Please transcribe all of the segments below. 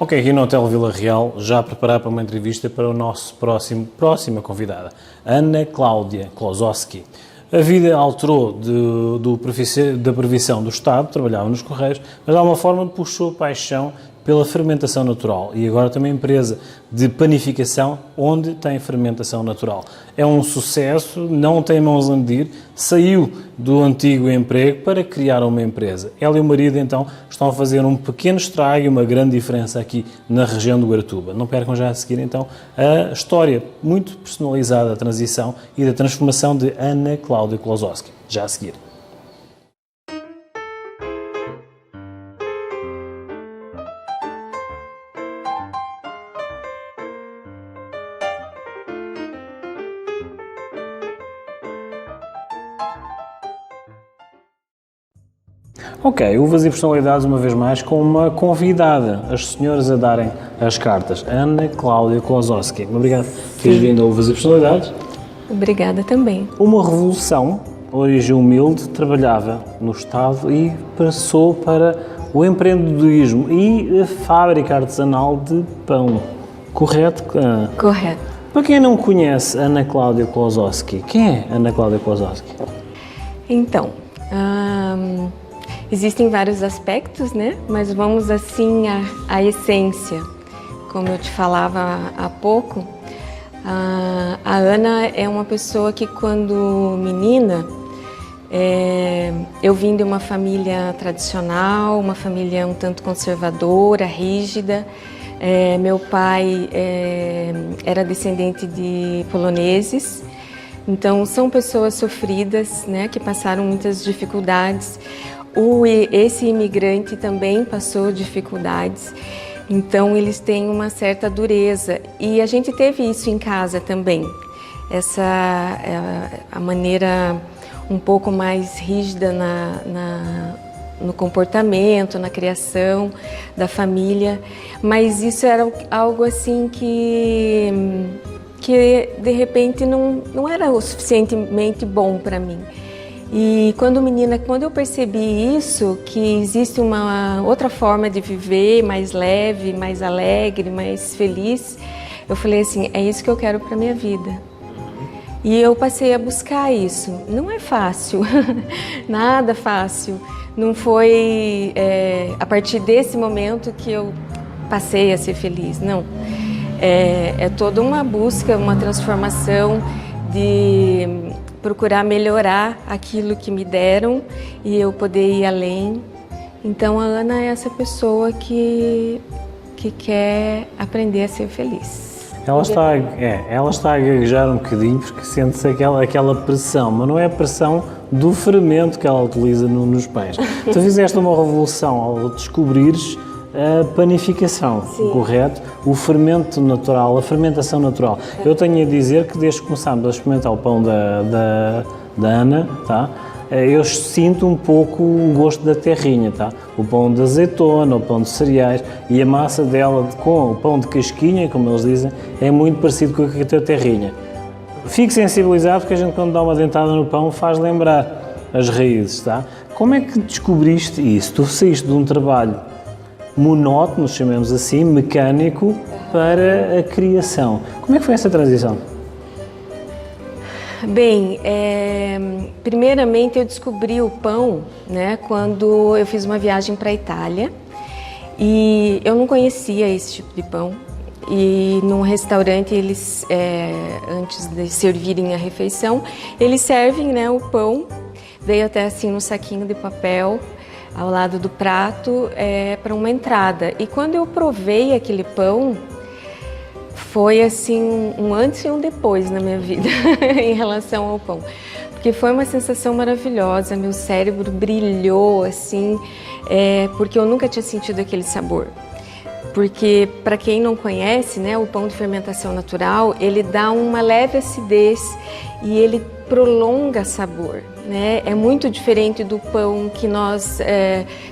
Ok, aqui no Hotel Vila Real, já a preparar para uma entrevista para o nosso próxima convidada, Ana Cláudia Klosowski. A vida alterou da previsão do Estado, trabalhava nos Correios, mas de alguma forma puxou paixão pela fermentação natural e agora tem uma empresa de panificação onde tem fermentação natural. É um sucesso, não tem mãos a medir, saiu do antigo emprego para criar uma empresa. Ela e o marido então estão a fazer um pequeno estrago e uma grande diferença aqui na região do Guaratuba. Não percam já a seguir então a história muito personalizada da transição e da transformação de Ana Cláudia Klosowski. Já a seguir. Ok, Uvas e Personalidades uma vez mais com uma convidada, as senhoras a darem as cartas, Ana Cláudia Klosowski. Obrigado por teres vindo a Uvas e Personalidades. Obrigada também. Uma revolução, origem humilde, trabalhava no Estado e passou para o empreendedorismo e a fábrica artesanal de pão. Correto? Correto. Para quem não conhece Ana Cláudia Klosowski, quem é Ana Cláudia Klosowski? Então, existem vários aspectos, né? Mas vamos assim à essência. Como eu te falava há pouco, a Ana é uma pessoa que quando menina, eu vim de uma família tradicional, uma família um tanto conservadora, rígida. Meu pai era descendente de poloneses, então são pessoas sofridas, né, que passaram muitas dificuldades. Esse imigrante também passou dificuldades, então eles têm uma certa dureza e a gente teve isso em casa também, a maneira um pouco mais rígida no comportamento, na criação da família, mas isso era algo assim que de repente não era o suficientemente bom para mim. E quando eu percebi isso, que existe uma outra forma de viver, mais leve, mais alegre, mais feliz, eu falei assim, é isso que eu quero para minha vida. E eu passei a buscar isso. Não é fácil, nada fácil. Não foi a partir desse momento que eu passei a ser feliz, não. É toda uma busca, uma transformação de procurar melhorar aquilo que me deram e eu poder ir além. Então a Ana é essa pessoa que quer aprender a ser feliz. Ela está a gaguejar um bocadinho porque sente-se aquela pressão, mas não é a pressão do fermento que ela utiliza nos pães. Tu fizeste uma revolução ao descobrires a panificação, sim, correto? O fermento natural, a fermentação natural. Eu tenho a dizer que desde que começámos a experimentar o pão da Ana, tá? Eu sinto um pouco o gosto da terrinha, tá? O pão de azeitona, o pão de cereais e a massa dela com o pão de casquinha, como eles dizem, é muito parecido com a tua terrinha. Fico sensibilizado porque a gente quando dá uma dentada no pão faz lembrar as raízes, tá? Como é que descobriste isso? Tu saíste de um trabalho monótono, chamemos assim, mecânico, para a criação. Como é que foi essa transição? Bem, primeiramente eu descobri o pão, né, quando eu fiz uma viagem para a Itália e eu não conhecia esse tipo de pão. E num restaurante, eles, antes de servirem a refeição, eles servem, né, o pão, veio até assim no saquinho de papel, ao lado do prato, para uma entrada. E quando eu provei aquele pão, foi assim um antes e um depois na minha vida em relação ao pão. Porque foi uma sensação maravilhosa, meu cérebro brilhou assim, porque eu nunca tinha sentido aquele sabor. Porque, para quem não conhece, né, o pão de fermentação natural, ele dá uma leve acidez e ele prolonga sabor, né? É muito diferente do pão que nós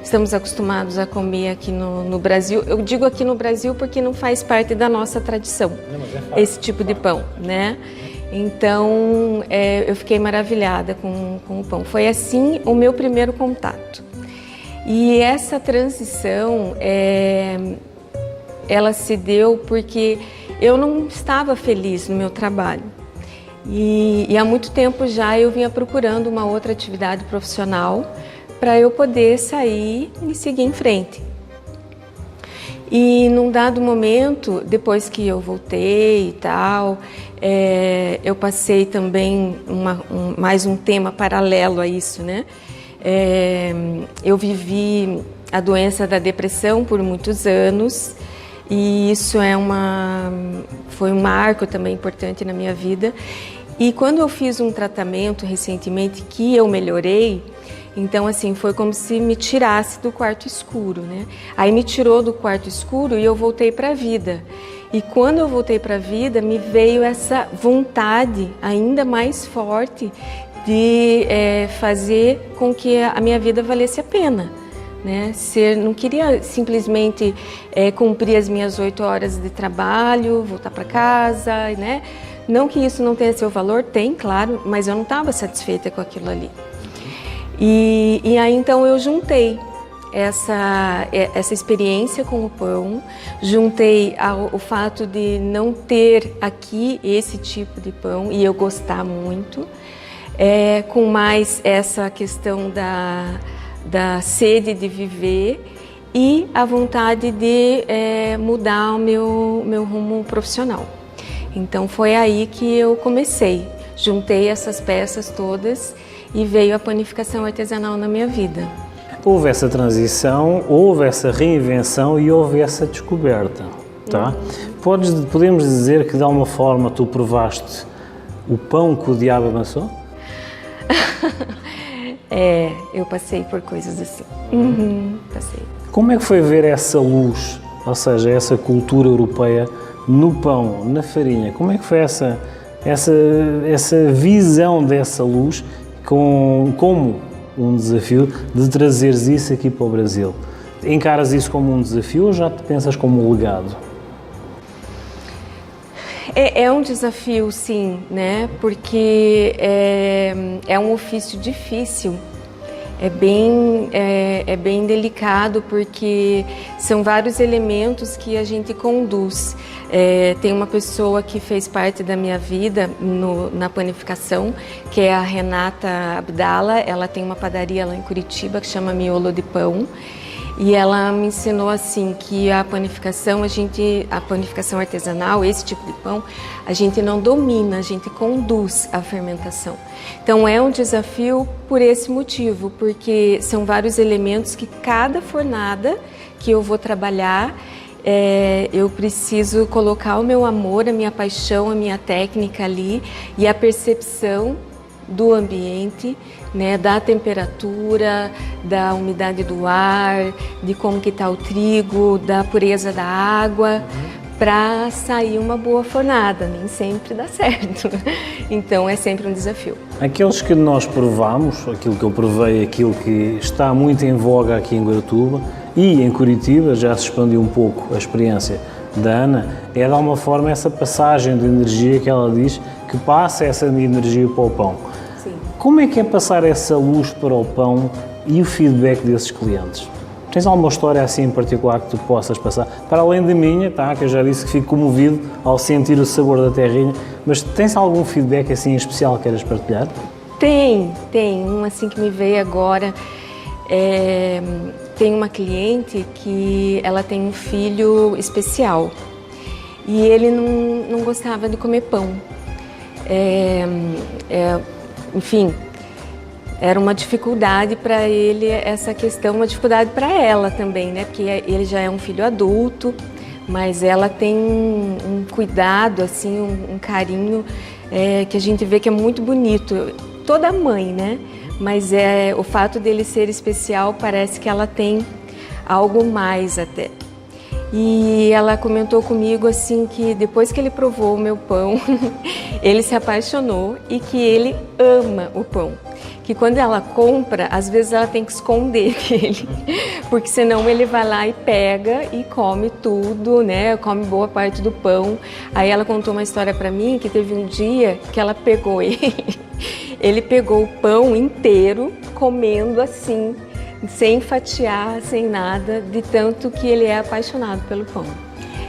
estamos acostumados a comer aqui no Brasil. Eu digo aqui no Brasil porque não faz parte da nossa tradição, esse tipo de pão, né? Então, eu fiquei maravilhada com o pão. Foi assim o meu primeiro contato. E essa transição ela se deu porque eu não estava feliz no meu trabalho. E há muito tempo já eu vinha procurando uma outra atividade profissional para eu poder sair e seguir em frente. E num dado momento, depois que eu voltei e tal, eu passei também mais um tema paralelo a isso, né? Eu vivi a doença da depressão por muitos anos e isso foi um marco também importante na minha vida. E quando eu fiz um tratamento recentemente que eu melhorei, então assim, foi como se me tirasse do quarto escuro, né? Aí me tirou do quarto escuro e eu voltei para a vida. E quando eu voltei para a vida, me veio essa vontade ainda mais forte de fazer com que a minha vida valesse a pena. Né? Não queria simplesmente cumprir as minhas 8 horas de trabalho, voltar para casa, né? Não que isso não tenha seu valor, tem, claro, mas eu não estava satisfeita com aquilo ali. E aí então eu juntei essa experiência com o pão, juntei o fato de não ter aqui esse tipo de pão e eu gostar muito, com mais essa questão da sede de viver e a vontade de mudar o meu rumo profissional. Então foi aí que eu comecei, juntei essas peças todas e veio a panificação artesanal na minha vida. Houve essa transição, houve essa reinvenção e houve essa descoberta, tá? Podemos dizer que de alguma forma tu provaste o pão que o diabo amassou? Eu passei por coisas assim. Passei. Como é que foi ver essa luz, ou seja, essa cultura europeia no pão, na farinha? Como é que foi essa visão dessa luz como um desafio de trazeres isso aqui para o Brasil? Encaras isso como um desafio ou já te pensas como um legado? É um desafio, sim, né? Porque é um ofício difícil, é bem delicado, porque são vários elementos que a gente conduz. Tem uma pessoa que fez parte da minha vida na panificação, que é a Renata Abdala. Ela tem uma padaria lá em Curitiba que chama Miolo de Pão. E ela me ensinou assim que a panificação artesanal, esse tipo de pão, a gente não domina, a gente conduz a fermentação. Então é um desafio por esse motivo, porque são vários elementos que cada fornada que eu vou trabalhar, eu preciso colocar o meu amor, a minha paixão, a minha técnica ali e a percepção do ambiente, né, da temperatura, da umidade do ar, de como que está o trigo, da pureza da água, para sair uma boa fornada. Nem sempre dá certo. Então é sempre um desafio. Aqueles que nós provamos, aquilo que eu provei, aquilo que está muito em voga aqui em Guaratuba e em Curitiba, já se expandiu um pouco a experiência da Ana, é de alguma forma essa passagem de energia que ela diz que passa essa energia para o pão. Sim. Como é que é passar essa luz para o pão e o feedback desses clientes? Tens alguma história assim em particular que tu possas passar? Para além da minha, tá, que eu já disse que fico comovido ao sentir o sabor da terrinha, mas tens algum feedback assim especial que queiras partilhar? Tem um assim que me veio agora. Tem uma cliente que ela tem um filho especial e ele não gostava de comer pão. Enfim, era uma dificuldade para ele essa questão, uma dificuldade para ela também, né? Porque ele já é um filho adulto, mas ela tem um cuidado, assim, um carinho que a gente vê que é muito bonito. Toda mãe, né? Mas o fato dele ser especial parece que ela tem algo mais até. E ela comentou comigo assim que depois que ele provou o meu pão, ele se apaixonou e que ele ama o pão. Que quando ela compra, às vezes ela tem que esconder dele, porque senão ele vai lá e pega e come tudo, né? Come boa parte do pão. Aí ela contou uma história para mim que teve um dia que ela pegou ele pegou o pão inteiro, comendo assim, sem fatiar, sem nada, de tanto que ele é apaixonado pelo pão.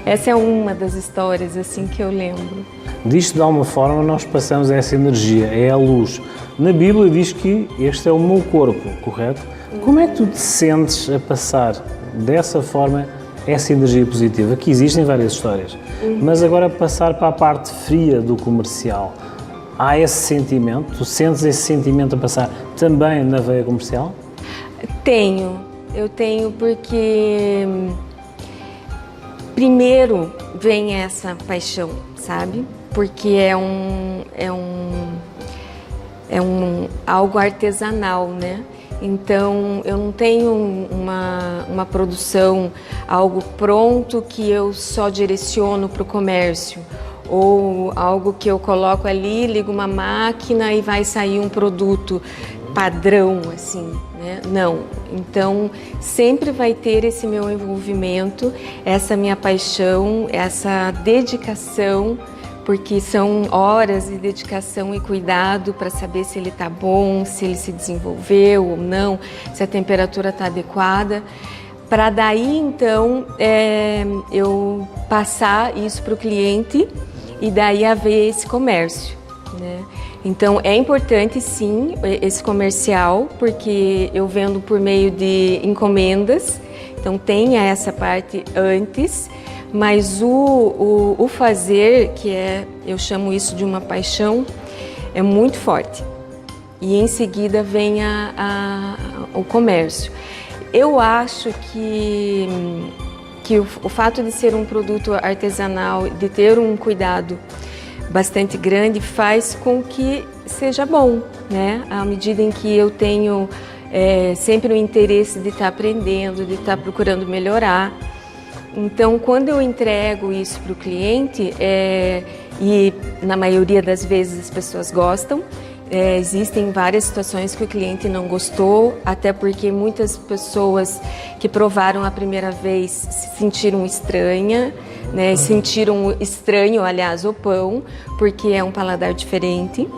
Essa é uma das histórias assim que eu lembro. Diz-te de alguma forma nós passamos essa energia, é a luz. Na Bíblia diz que este é o meu corpo, correto? Como é que tu te sentes a passar dessa forma essa energia positiva? Aqui existem várias histórias, mas agora passar para a parte fria do comercial, há esse sentimento? Tu sentes esse sentimento a passar também na veia comercial? Eu tenho porque primeiro vem essa paixão, sabe? Porque é algo artesanal, né? Então eu não tenho uma produção, algo pronto que eu só direciono para o comércio, ou algo que eu coloco ali, ligo uma máquina e vai sair um produto padrão, assim, né? Não. Então sempre vai ter esse meu envolvimento, essa minha paixão, essa dedicação, porque são horas de dedicação e cuidado para saber se ele está bom, se ele se desenvolveu ou não, se a temperatura está adequada, para daí então eu passar isso para o cliente e daí haver esse comércio, né? Então é importante sim esse comercial, porque eu vendo por meio de encomendas, então tem essa parte antes. Mas o fazer, que eu chamo isso de uma paixão, é muito forte. E em seguida vem o comércio. Eu acho que o fato de ser um produto artesanal, de ter um cuidado bastante grande, faz com que seja bom, né? À medida em que eu tenho sempre o interesse de estar aprendendo, de estar procurando melhorar. Então, quando eu entrego isso para o cliente, e na maioria das vezes as pessoas gostam, existem várias situações que o cliente não gostou, até porque muitas pessoas que provaram a primeira vez se sentiram estranha, né? Sentiram estranho, aliás, o pão, porque é um paladar diferente.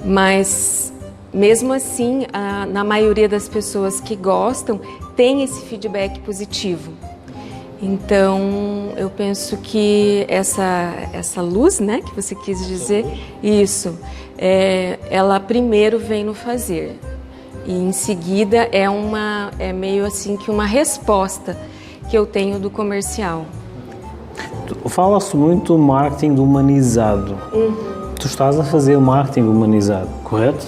Mas mesmo assim, na maioria das pessoas que gostam, tem esse feedback positivo. Então, eu penso que essa luz, né, que você quis dizer, isso, ela primeiro vem no fazer. E em seguida é meio assim que uma resposta que eu tenho do comercial. Fala-se muito do marketing humanizado. Tu estás a fazer o marketing humanizado, correto?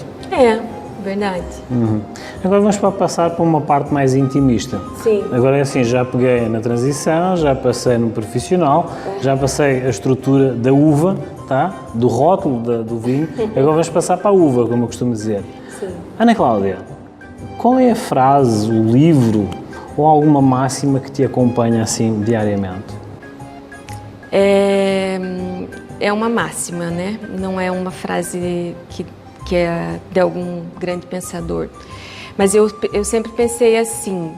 Verdade. Agora vamos passar para uma parte mais intimista. Sim. Agora é assim, já peguei na transição, já passei no profissional, já passei a estrutura da uva, tá? Do rótulo do vinho. Agora vamos passar para a uva, como eu costumo dizer. Sim. Ana Cláudia, qual é a frase, o livro ou alguma máxima que te acompanha assim diariamente? É uma máxima, né? Não é uma frase que é de algum grande pensador. Mas eu sempre pensei assim,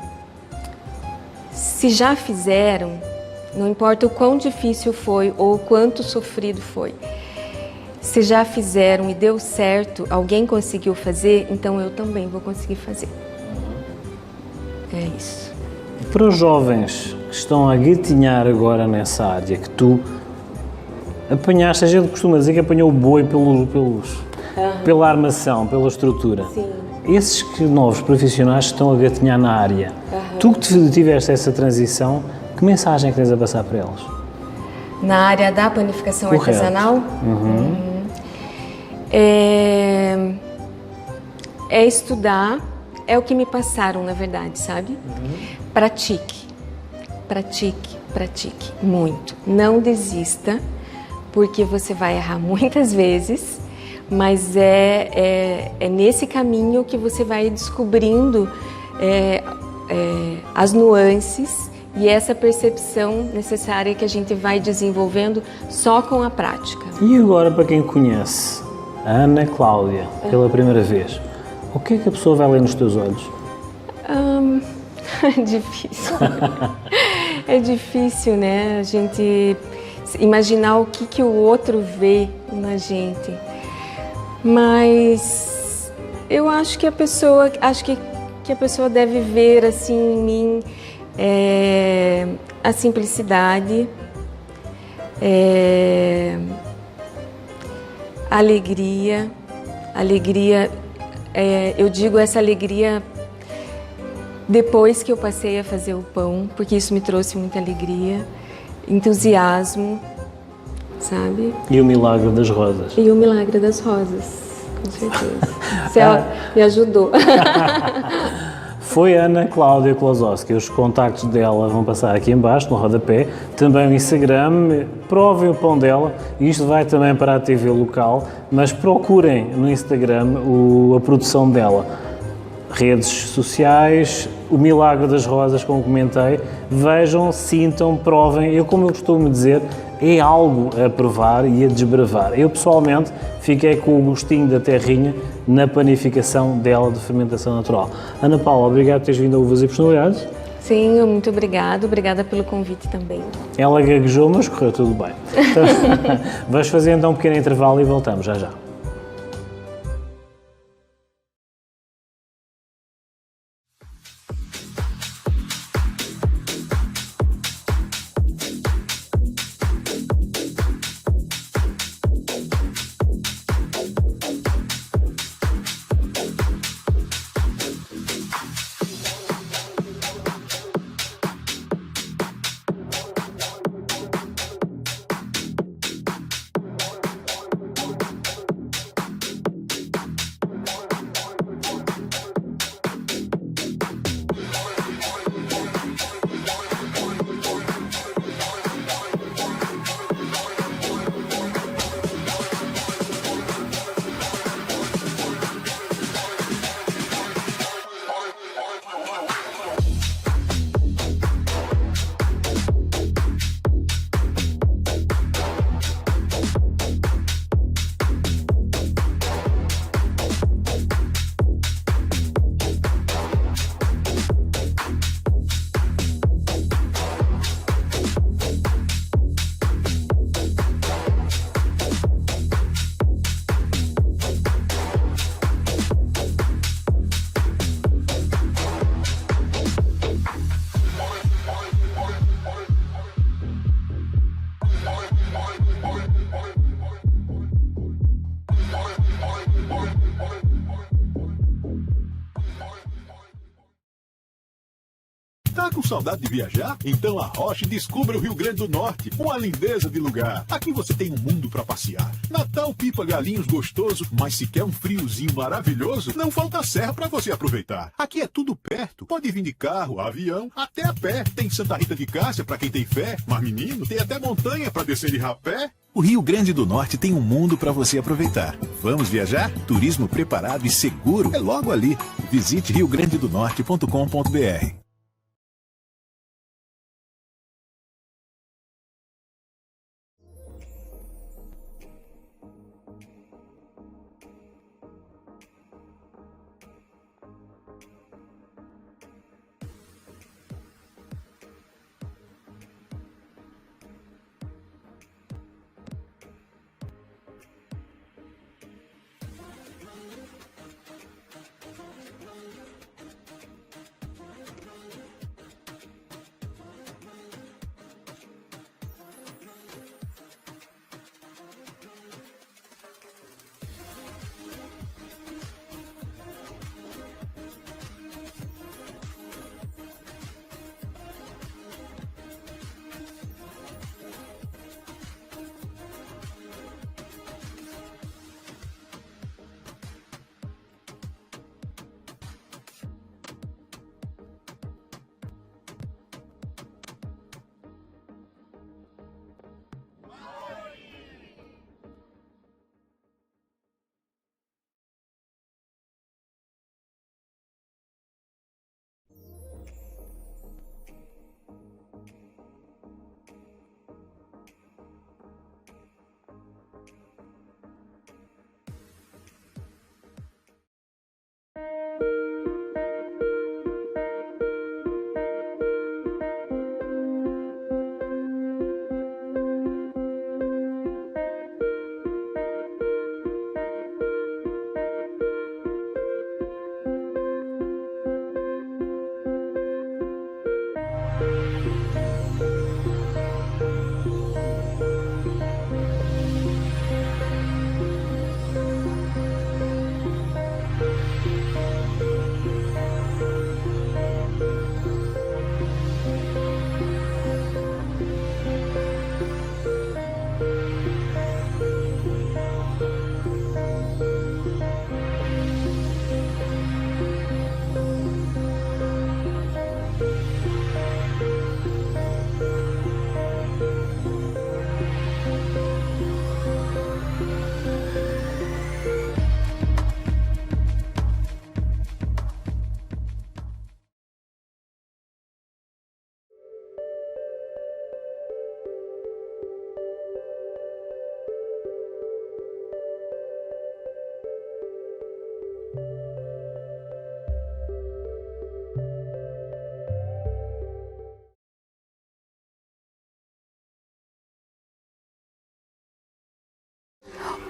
se já fizeram, não importa o quão difícil foi ou o quanto sofrido foi, se já fizeram e deu certo, alguém conseguiu fazer, então eu também vou conseguir fazer. É isso. Para os jovens que estão a gatinhar agora nessa área, que tu apanhaste, a gente costuma dizer que apanhou o boi pela armação, pela estrutura. Sim. Esses novos profissionais que estão a gatinhar na área, tu que tiveste essa transição, que mensagem é que tens a passar para eles? Na área da panificação artesanal? É estudar, é o que me passaram, na verdade, sabe? Pratique, pratique, pratique muito. Não desista, porque você vai errar muitas vezes, mas é nesse caminho que você vai descobrindo as nuances e essa percepção necessária que a gente vai desenvolvendo só com a prática. E agora, para quem conhece a Ana Cláudia pela primeira vez, o que é que a pessoa vai ler nos teus olhos? É difícil. É difícil, né? A gente imaginar o que o outro vê na gente. Mas eu acho que a pessoa deve ver assim em mim a simplicidade, a alegria, eu digo essa alegria depois que eu passei a fazer o pão, porque isso me trouxe muita alegria, entusiasmo, sabe? E o milagre das rosas. E o milagre das rosas, com certeza. Você me ajudou. Foi Ana Cláudia Klosowski. Os contactos dela vão passar aqui em baixo, no rodapé. Também o Instagram. Provem o pão dela. Isto vai também para a TV local, mas procurem no Instagram a produção dela. Redes sociais, o milagre das rosas, como comentei. Vejam, sintam, provem. Como eu costumo dizer, é algo a provar e a desbravar. Eu, pessoalmente, fiquei com o gostinho da terrinha na panificação dela de fermentação natural. Ana Paula, obrigado por teres vindo a Uvas e Personalidades. Sim, muito obrigada pelo convite também. Ela gaguejou, mas correu tudo bem. Então, vamos fazer então um pequeno intervalo e voltamos já já. Tá com saudade de viajar? Então arroche e descubra o Rio Grande do Norte, uma lindeza de lugar. Aqui você tem um mundo pra passear. Natal, Pipa, Galinhos, gostoso, mas se quer um friozinho maravilhoso, não falta serra pra você aproveitar. Aqui é tudo perto, pode vir de carro, avião, até a pé. Tem Santa Rita de Cássia pra quem tem fé, mas menino, tem até montanha pra descer de rapé. O Rio Grande do Norte tem um mundo para você aproveitar. Vamos viajar? Turismo preparado e seguro é logo ali. Visite riograndedonorte.com.br.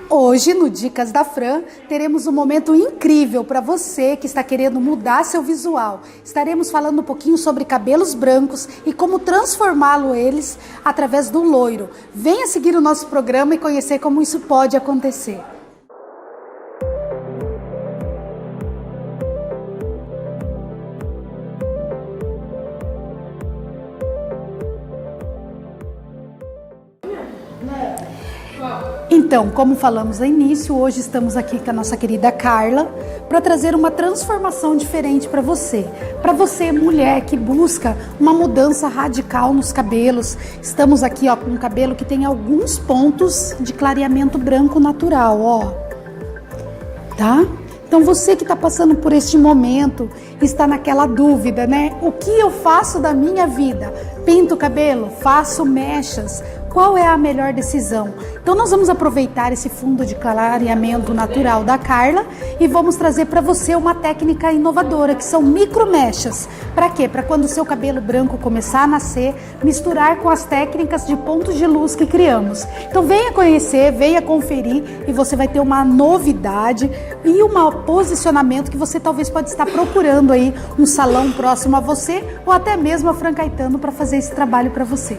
Hoje, no Dicas da Fran, teremos um momento incrível para você que está querendo mudar seu visual. Estaremos falando um pouquinho sobre cabelos brancos e como transformá-lo eles através do loiro. Venha seguir o nosso programa e conhecer como isso pode acontecer. Então, como falamos no início, hoje estamos aqui com a nossa querida Carla para trazer uma transformação diferente para você. Para você, mulher que busca uma mudança radical nos cabelos, estamos aqui com um cabelo que tem alguns pontos de clareamento branco natural, tá? Então você que está passando por este momento, está naquela dúvida, né? O que eu faço da minha vida? Pinto o cabelo? Faço mechas? Qual é a melhor decisão? Então nós vamos aproveitar esse fundo de clareamento natural da Carla e vamos trazer para você uma técnica inovadora, que são micromechas. Para quê? Para quando o seu cabelo branco começar a nascer, misturar com as técnicas de pontos de luz que criamos. Então venha conhecer, venha conferir e você vai ter uma novidade e um posicionamento que você talvez pode estar procurando aí um salão próximo a você ou até mesmo a Fran Caetano para fazer esse trabalho para você.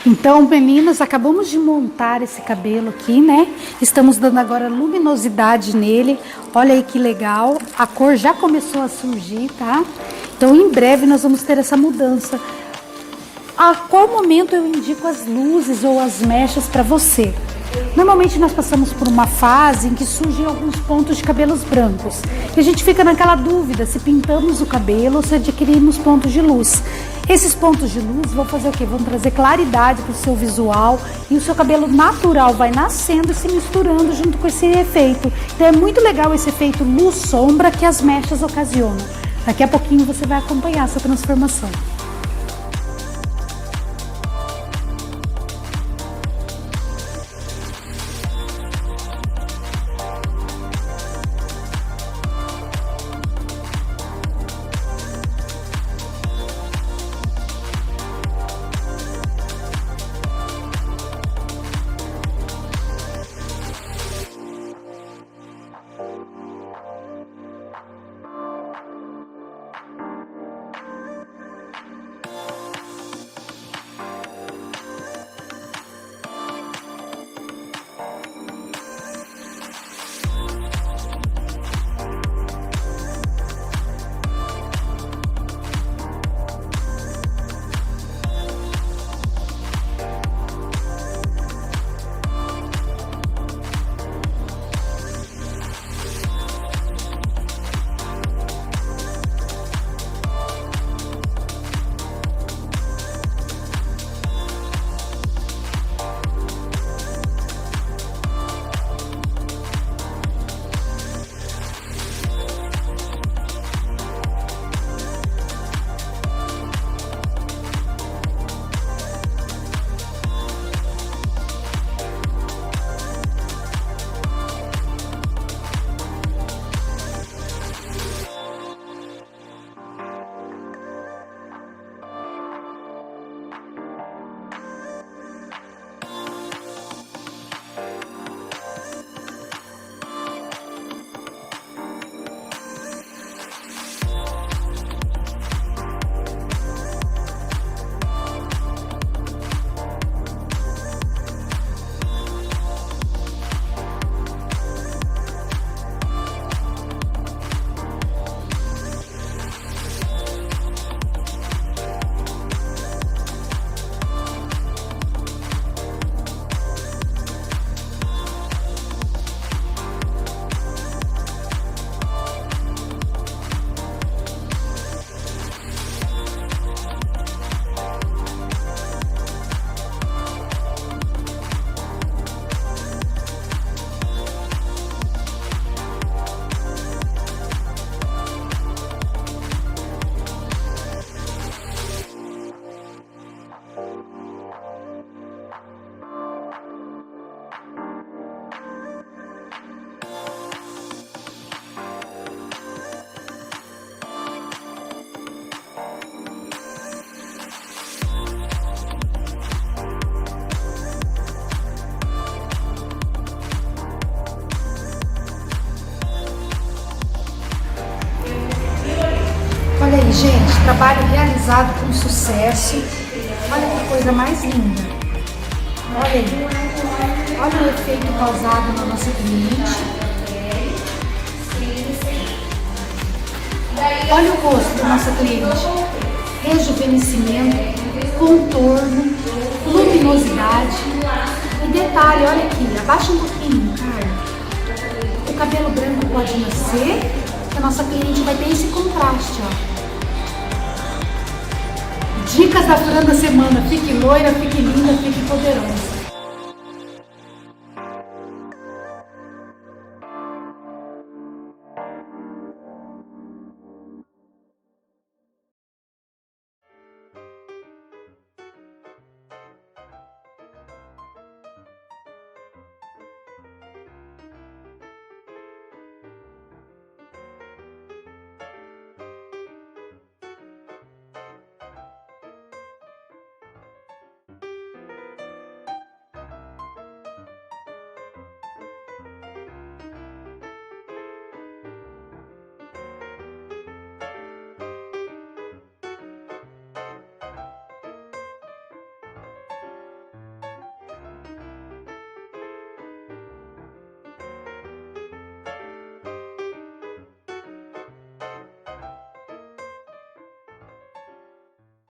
Então, meninas, acabamos de montar esse cabelo aqui, né? Estamos dando agora luminosidade nele. Olha aí que legal. A cor já começou a surgir, tá? Então, em breve nós vamos ter essa mudança. A qual momento eu indico as luzes ou as mechas para você? Normalmente nós passamos por uma fase em que surgem alguns pontos de cabelos brancos. E a gente fica naquela dúvida se pintamos o cabelo ou se adquirimos pontos de luz. Esses pontos de luz vão fazer o quê? Vão trazer claridade para o seu visual e o seu cabelo natural vai nascendo e se misturando junto com esse efeito. Então é muito legal esse efeito luz-sombra que as mechas ocasionam. Daqui a pouquinho você vai acompanhar essa transformação. Trabalho realizado com sucesso. Olha que coisa mais linda. Olha aí. Olha o efeito causado na nossa cliente. Olha o rosto da nossa cliente. Rejuvenescimento, contorno, luminosidade. E detalhe, olha aqui, abaixa um pouquinho, cara. O cabelo branco pode nascer, que a nossa cliente vai ter esse contraste, ó. Dicas da Fran da semana: fique loira, fique linda, fique poderosa.